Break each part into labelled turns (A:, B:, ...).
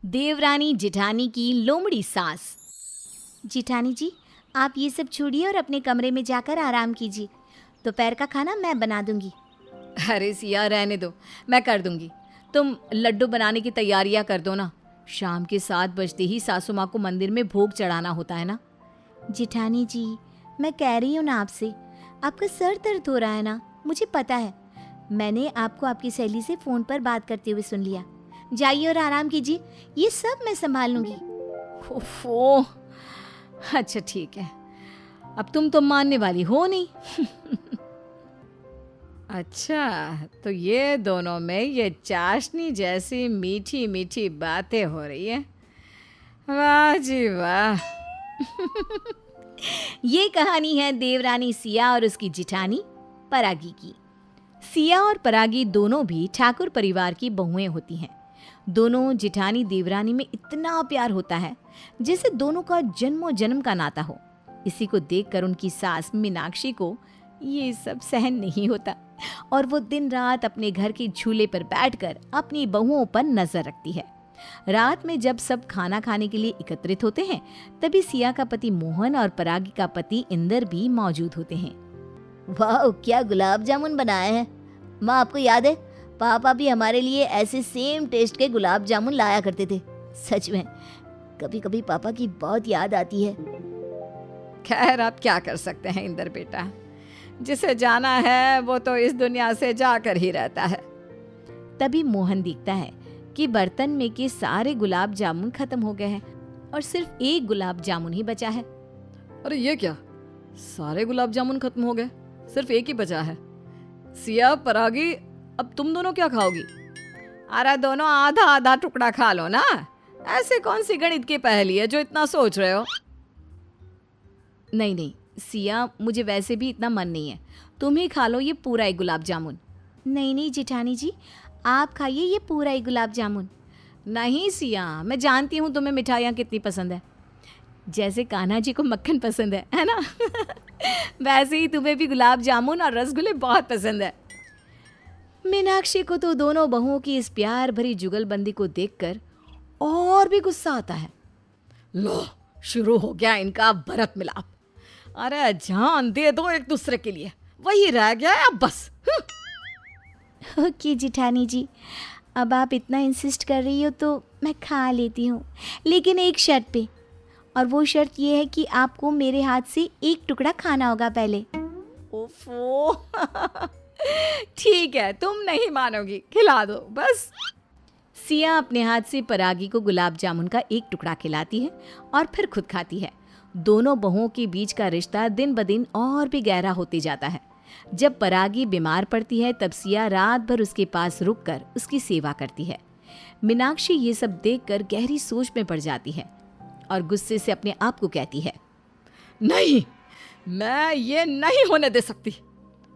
A: देवरानी जिठानी की लोमड़ी सास। जिठानी जी, आप ये सब छोड़िए और अपने कमरे में जाकर आराम कीजिए। दोपहर का खाना मैं बना दूंगी।
B: अरे सिया, रहने दो, मैं कर दूंगी। तुम लड्डू बनाने की तैयारियां कर दो ना। शाम के 7 बजते ही सासू माँ को मंदिर में भोग चढ़ाना होता है ना।
A: जिठानी जी, मैं कह रही हूँ ना आपसे, आपका सर दर्द हो रहा है ना, मुझे पता है। मैंने आपको आपकी सहेली से फ़ोन पर बात करते हुए सुन लिया। जाइए और आराम कीजिए, ये सब मैं संभाल लूँगी।
B: ओफो, अच्छा ठीक है, अब तुम तो मानने वाली हो नहीं। अच्छा, तो ये दोनों में ये चाशनी जैसी मीठी मीठी बातें हो रही है। वाह जी वाह।
A: ये कहानी है देवरानी सिया और उसकी जिठानी परागी की। सिया और परागी दोनों भी ठाकुर परिवार की बहुएं होती हैं। दोनों जिठानी देवरानी में इतना प्यार होता है जैसे दोनों का जन्मों जन्म का नाता हो। इसी को देखकर उनकी सास मीनाक्षी को ये सब सहन नहीं होता और वो दिन रात अपने घर के झूले पर बैठकर अपनी बहुओं पर नजर रखती है। रात में जब सब खाना खाने के लिए एकत्रित होते हैं, तभी सिया का पति मोहन और परागी का पति इंदर भी मौजूद होते हैं। वाह, क्या गुलाब जामुन बनाए हैं। माँ, आपको याद है, पापा भी हमारे लिए ऐसे सेम टेस्ट के गुलाब जामुन लाया करते थे। सच में कभी कभी पापा की बहुत याद आती है।
B: खैर, आप क्या कर सकते हैं इंदर बेटा, जिसे जाना है वो तो इस दुनिया से जाकर ही रहता है।
A: तभी मोहन दिखता है कि बर्तन में के सारे गुलाब जामुन खत्म हो गए हैं और सिर्फ एक गुलाब जामुन ही बचा है।
B: अरे ये क्या, सारे गुलाब जामुन खत्म हो गए, सिर्फ एक ही बचा है। सिया, परागी, अब तुम दोनों क्या खाओगी? अरे दोनों आधा आधा टुकड़ा खा लो ना। ऐसे कौन सी गणित की पहेली है जो इतना सोच रहे हो?
A: नहीं नहीं सिया, मुझे वैसे भी इतना मन नहीं है, तुम ही खा लो ये पूरा एक गुलाब जामुन। नहीं नहीं जिठानी जी, आप खाइए ये पूरा एक गुलाब जामुन।
B: नहीं सिया, मैं जानती हूँ तुम्हें मिठाइयाँ कितनी पसंद है।
A: जैसे कान्हा जी को मक्खन पसंद है ना? वैसे ही तुम्हें भी गुलाब जामुन और रसगुल्ले बहुत पसंद है। मीनाक्षी को तो दोनों बहुओं की इस प्यार भरी जुगलबंदी को देखकर और भी गुस्सा आता है।
B: लो, शुरू हो गया इनका भरत मिलाप। अरे जान दे दो एक दूसरे के लिए, वही रह गया है अब बस।
A: ओके जिठानी जी, अब आप इतना इंसिस्ट कर रही हो तो मैं खा लेती हूँ, लेकिन एक शर्त पे। और वो शर्त ये है कि आपको मेरे हाथ से एक टुकड़ा खाना होगा पहले।
B: ओफो। ठीक है, तुम नहीं मानोगी, खिला दो बस।
A: सिया अपने हाथ से परागी को गुलाब जामुन का एक टुकड़ा खिलाती है और फिर खुद खाती है। दोनों बहुओं के बीच का रिश्ता दिन ब दिन और भी गहरा होते जाता है। जब परागी बीमार पड़ती है तब सिया रात भर उसके पास रुककर उसकी सेवा करती है। मीनाक्षी ये सब देखकर गहरी सोच में पड़ जाती है और गुस्से से अपने आप को कहती है,
B: नहीं, मैं ये नहीं होने दे सकती।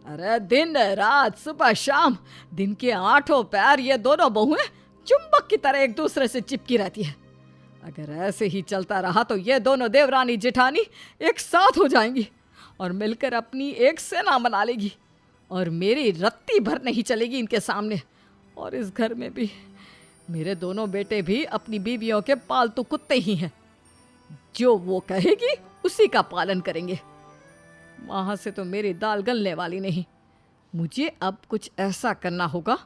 B: अरे दिन रात सुबह शाम दिन के 8 पैर ये दोनों बहुएं चुंबक की तरह एक दूसरे से चिपकी रहती है। अगर ऐसे ही चलता रहा तो ये दोनों देवरानी जेठानी एक साथ हो जाएंगी और मिलकर अपनी एक सेना बना लेगी और मेरी रत्ती भर नहीं चलेगी इनके सामने। और इस घर में भी मेरे दोनों बेटे भी अपनी बीवियों के पालतू कुत्ते ही हैं, जो वो कहेगी उसी का पालन करेंगे। वहां से तो मेरी दाल गलने वाली नहीं। मुझे अब कुछ ऐसा करना होगा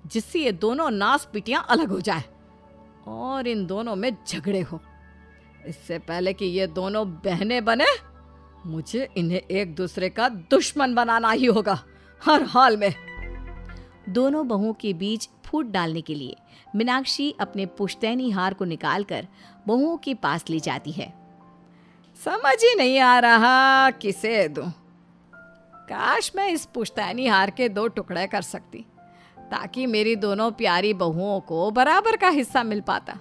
B: जिससे ये दोनों नास पिटियां अलग हो जाए और इन दोनों में झगड़े हो। इससे पहले कि ये दोनों बहनें बने, मुझे इन्हें एक दूसरे का दुश्मन बनाना ही होगा हर हाल में।
A: दोनों बहुओं के बीच फूट डालने के लिए मीनाक्षी अपने पुश्तैनी हार को निकालकर बहुओं के पास ले जाती है।
B: समझ ही नहीं आ रहा किसे दूं। काश मैं इस पुश्तैनी हार के 2 टुकड़े कर सकती ताकि मेरी दोनों प्यारी बहुओं को बराबर का हिस्सा मिल पाता।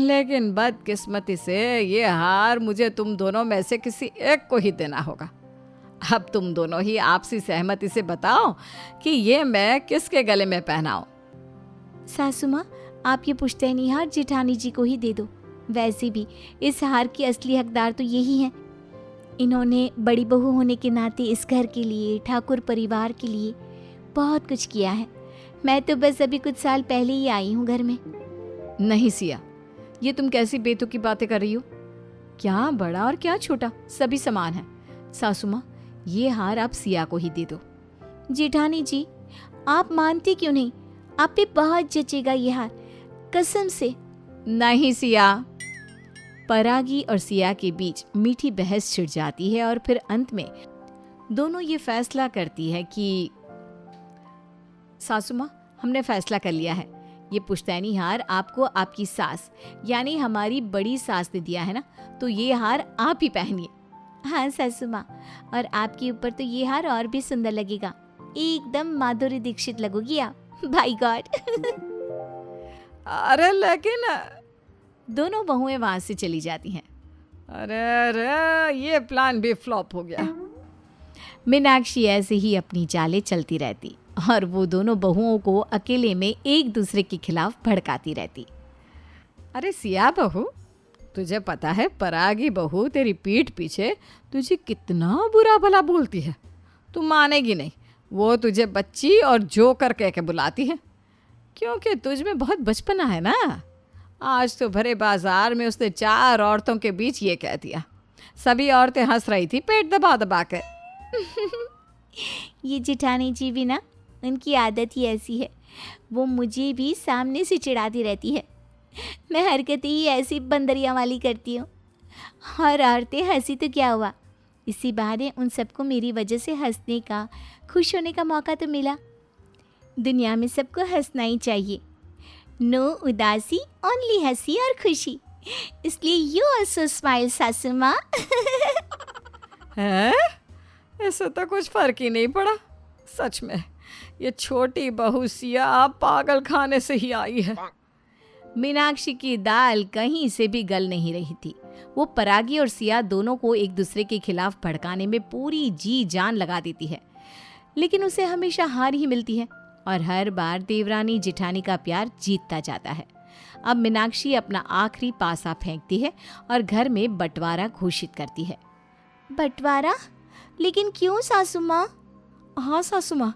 B: लेकिन बदकिस्मती से ये हार मुझे तुम दोनों में से किसी एक को ही देना होगा। अब तुम दोनों ही आपसी सहमति से बताओ कि ये मैं किसके गले में पहनाऊं।
A: सासू माँ, आप ये पुश्तैनी हार जेठानी जी को ही दे दो। वैसे भी इस हार की असली हकदार तो यही हैं। इन्होंने बड़ी बहू होने के नाते इस घर के लिए, ठाकुर परिवार के लिए बहुत कुछ किया है। मैं तो बस अभी कुछ साल पहले ही आई हूँ घर में। नहीं सिया, ये तुम कैसी बेतुकी बातें कर रही हो? क्या बड़ा और क्या छोटा, सभी समान है। सासू माँ, ये हार आप सिया को ही दे दो। जेठानी जी, आप मानती क्यों नहीं? आप पे बहुत जचेगा ये हार, कसम से। नहीं सिया। परागी और सिया के बीच मीठी बहस छिड़ जाती है और फिर अंत में दोनों ये फैसला करती है कि सासू माँ, हमने फैसला कर लिया है, ये पुश्तैनी हार आपको आपकी सास यानी हमारी बड़ी सास ने दिया है ना, तो ये हार आप ही पहनिए। हाँ सासू माँ, और आपके ऊपर तो ये हार और भी सुंदर लगेगा, एकदम माधुरी दीक्षित लगोगी आप। By God.
B: अरे लेकिन
A: दोनों बहुएं वहां से चली जाती हैं।
B: अरे ये प्लान भी फ्लॉप हो गया।
A: मीनाक्षी ऐसे ही अपनी चालें चलती रहती और वो दोनों बहुओं को अकेले में एक दूसरे के खिलाफ भड़काती रहती।
B: अरे सिया बहू, तुझे पता है परागी बहू तेरी पीठ पीछे तुझे कितना बुरा भला बोलती है। तू मानेगी नहीं, वो तुझे बच्ची और जोकर कह के बुलाती है, क्योंकि तुझ में बहुत बचपना है ना। आज तो भरे बाजार में उसने 4 औरतों के बीच ये कह दिया। सभी औरतें हंस रही थी पेट दबा दबा कर।
A: ये जेठानी जी भी ना, उनकी आदत ही ऐसी है, वो मुझे भी सामने से चिढ़ाती रहती है। मैं हरकतें ही ऐसी बंदरियाँ वाली करती हूँ और औरतें हंसी तो क्या हुआ, इसी बहाने उन सबको मेरी वजह से हंसने का, खुश होने का मौका तो मिला। दुनिया में सबको हंसना ही चाहिए, नो उदासी, ओनली हंसी और खुशी। इसलिए यू ऑल्सो स्माइल सासू माँ।
B: है? ऐसा तो कुछ फर्क ही नहीं पड़ा। सच में ये छोटी बहू सिया पागल खाने से ही आई है।
A: मीनाक्षी की दाल कहीं से भी गल नहीं रही थी। वो परागी और सिया दोनों को एक दूसरे के खिलाफ भड़काने में पूरी जी जान लगा देती है, लेकिन उसे हमेशा हार ही मिलती है और हर बार देवरानी जेठानी का प्यार जीतता जाता है। अब मीनाक्षी अपना आखिरी पासा फेंकती है और घर में बंटवारा घोषित करती है। बंटवारा? लेकिन क्यों सासू माँ?
B: हाँ सासू माँ,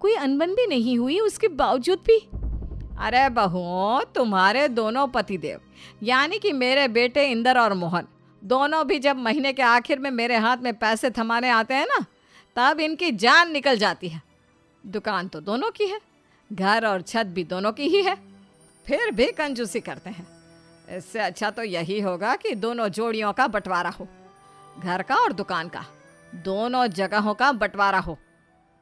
B: कोई अनबन भी नहीं हुई उसके बावजूद भी। अरे बहू, तुम्हारे दोनों पतिदेव यानी कि मेरे बेटे इंदर और मोहन दोनों भी जब महीने के आखिर में मेरे हाथ में पैसे थमाने आते हैं ना, तब इनकी जान निकल जाती है। दुकान तो दोनों की है, घर और छत भी दोनों की ही है, फिर भी कंजूसी करते हैं। इससे अच्छा तो यही होगा कि दोनों जोड़ियों का बंटवारा हो, घर का और दुकान का, दोनों जगहों का बंटवारा हो।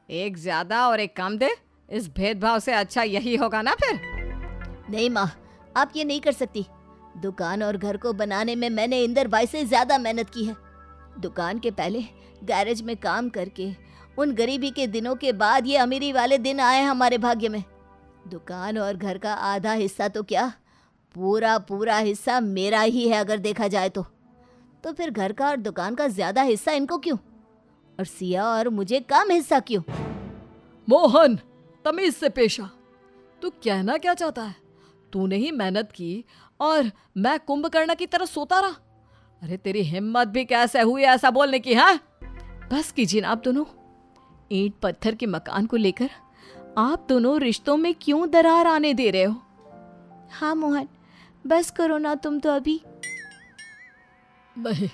B: एक ज्यादा और एक कम दे, इस भेदभाव से अच्छा यही होगा ना फिर।
C: नहीं माँ, आप ये नहीं कर सकती। दुकान और घर को बनाने में मैंने इंदर भाई से ज्यादा मेहनत की है। दुकान के पहले गैरेज में काम करके उन गरीबी के दिनों के बाद ये अमीरी वाले दिन आए हमारे भाग्य में। दुकान और घर का आधा हिस्सा तो क्या, पूरा हिस्सा मेरा ही है अगर देखा जाए तो फिर घर का और दुकान का ज्यादा हिस्सा इनको क्यों, और सिया और मुझे कम हिस्सा क्यों?
B: मोहन, तमीज से पेश आ। तू कहना क्या चाहता है? तूने ही मेहनत की और मैं कुंभकर्ण की तरह सोता रहा। अरे तेरी हिम्मत भी कैसे हुई ऐसा बोलने की? हाँ, बस कीजिए ना आप दोनों। ईंट पत्थर के मकान को लेकर आप दोनों रिश्तों में क्यों दरार आने दे रहे हो?
A: हाँ मोहन, बस करो ना तुम तो अभी।
B: नहीं,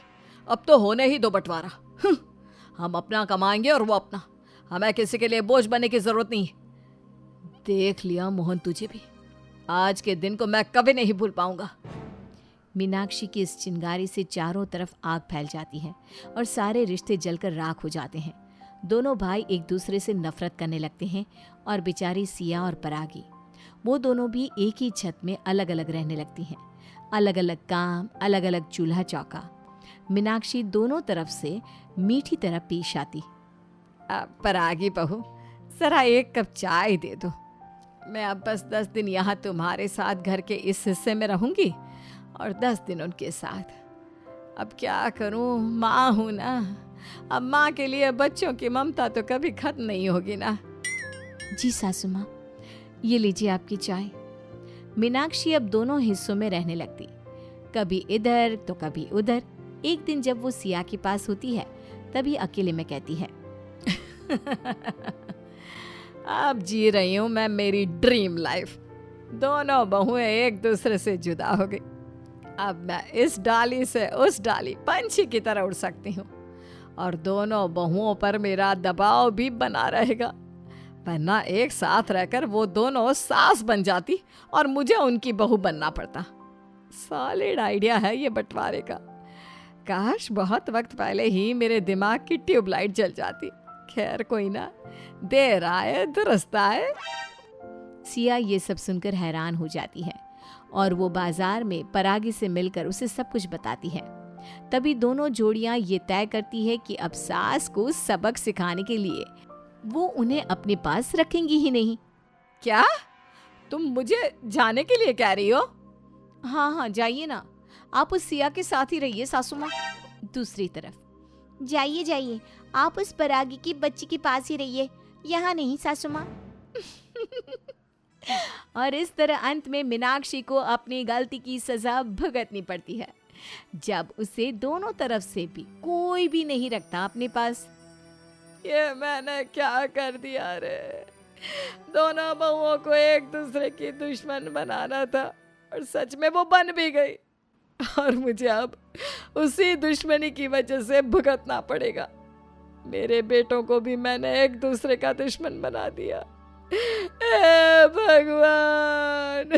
B: अब तो होने ही दो बंटवारा। हम अपना कमाएंगे और वो अपना। हमें किसी के लिए बोझ बनने की जरूरत नहीं। देख लिया मोहन तुझे भी, आज के दिन को मैं कभी नहीं भूल पाऊंगा।
A: मीनाक्षी की इस चिंगारी से चारों तरफ आग फैल जाती है और सारे रिश्ते जलकर राख हो जाते हैं। दोनों भाई एक दूसरे से नफरत करने लगते हैं और बेचारी सिया और परागी, वो दोनों भी एक ही छत में अलग अलग रहने लगती हैं। अलग अलग काम, अलग अलग चूल्हा चौका। मीनाक्षी दोनों तरफ से मीठी तरह पेश आती।
B: परागी बहू, जरा एक कप चाय दे दो। मैं अब बस 10 दिन यहाँ तुम्हारे साथ घर के इस हिस्से में रहूंगी और 10 दिन उनके साथ। अब क्या करूं, माँ हूं ना। अब माँ के लिए बच्चों की ममता तो कभी खत्म नहीं होगी ना।
A: जी सासू माँ, ये लीजिए आपकी चाय। मीनाक्षी अब दोनों हिस्सों में रहने लगती, कभी इधर तो कभी उधर। एक दिन जब वो सिया के पास होती है तभी अकेले में कहती है,
B: अब जी रही हूँ मैं मेरी ड्रीम लाइफ। दोनों बहुएं एक दूसरे से जुदा हो गई। अब मैं इस डाली से उस डाली पंछी की तरह उड़ सकती हूँ और दोनों बहुओं पर मेरा दबाव भी बना रहेगा, वरना एक साथ रहकर वो दोनों सास बन जाती और मुझे उनकी बहू बनना पड़ता। सॉलिड आइडिया है ये बंटवारे का। काश बहुत वक्त पहले ही मेरे दिमाग की ट्यूबलाइट जल जाती। खैर कोई ना, देर आए दुरुस्त आए।
A: सिया ये सब सुनकर हैरान हो जाती है और वो बाजार में परागी से मिलकर उसे सब कुछ बताती है। तभी दोनों जोड़ियां ये तय करती है कि अब सास को सबक सिखाने के लिए वो उन्हें अपने पास रखेंगी ही नहीं।
B: क्या तुम मुझे जाने के लिए कह रही हो?
A: हाँ हाँ जाइए ना, आप उस सिया के साथ ही रहिए सासू माँ। दूसरी तरफ,
C: जाइए जाइए, आप उस परागी की बच्ची के पास ही रहिए, यहाँ नहीं सासू माँ।
A: और इस तरह अंत में मीनाक्षी को अपनी गलती की सजा भुगतनी पड़ती है, जब उसे दोनों तरफ से भी कोई भी नहीं रखता अपने पास।
B: ये मैंने क्या कर दिया रे? दोनों बहुओं को एक दूसरे की दुश्मन बनाना था और सच में वो बन भी गई, और मुझे अब उसी दुश्मनी की वजह से भुगतना पड़ेगा। मेरे बेटों को भी मैंने एक दूसरे का दुश्मन बना दिया। ए भगवान!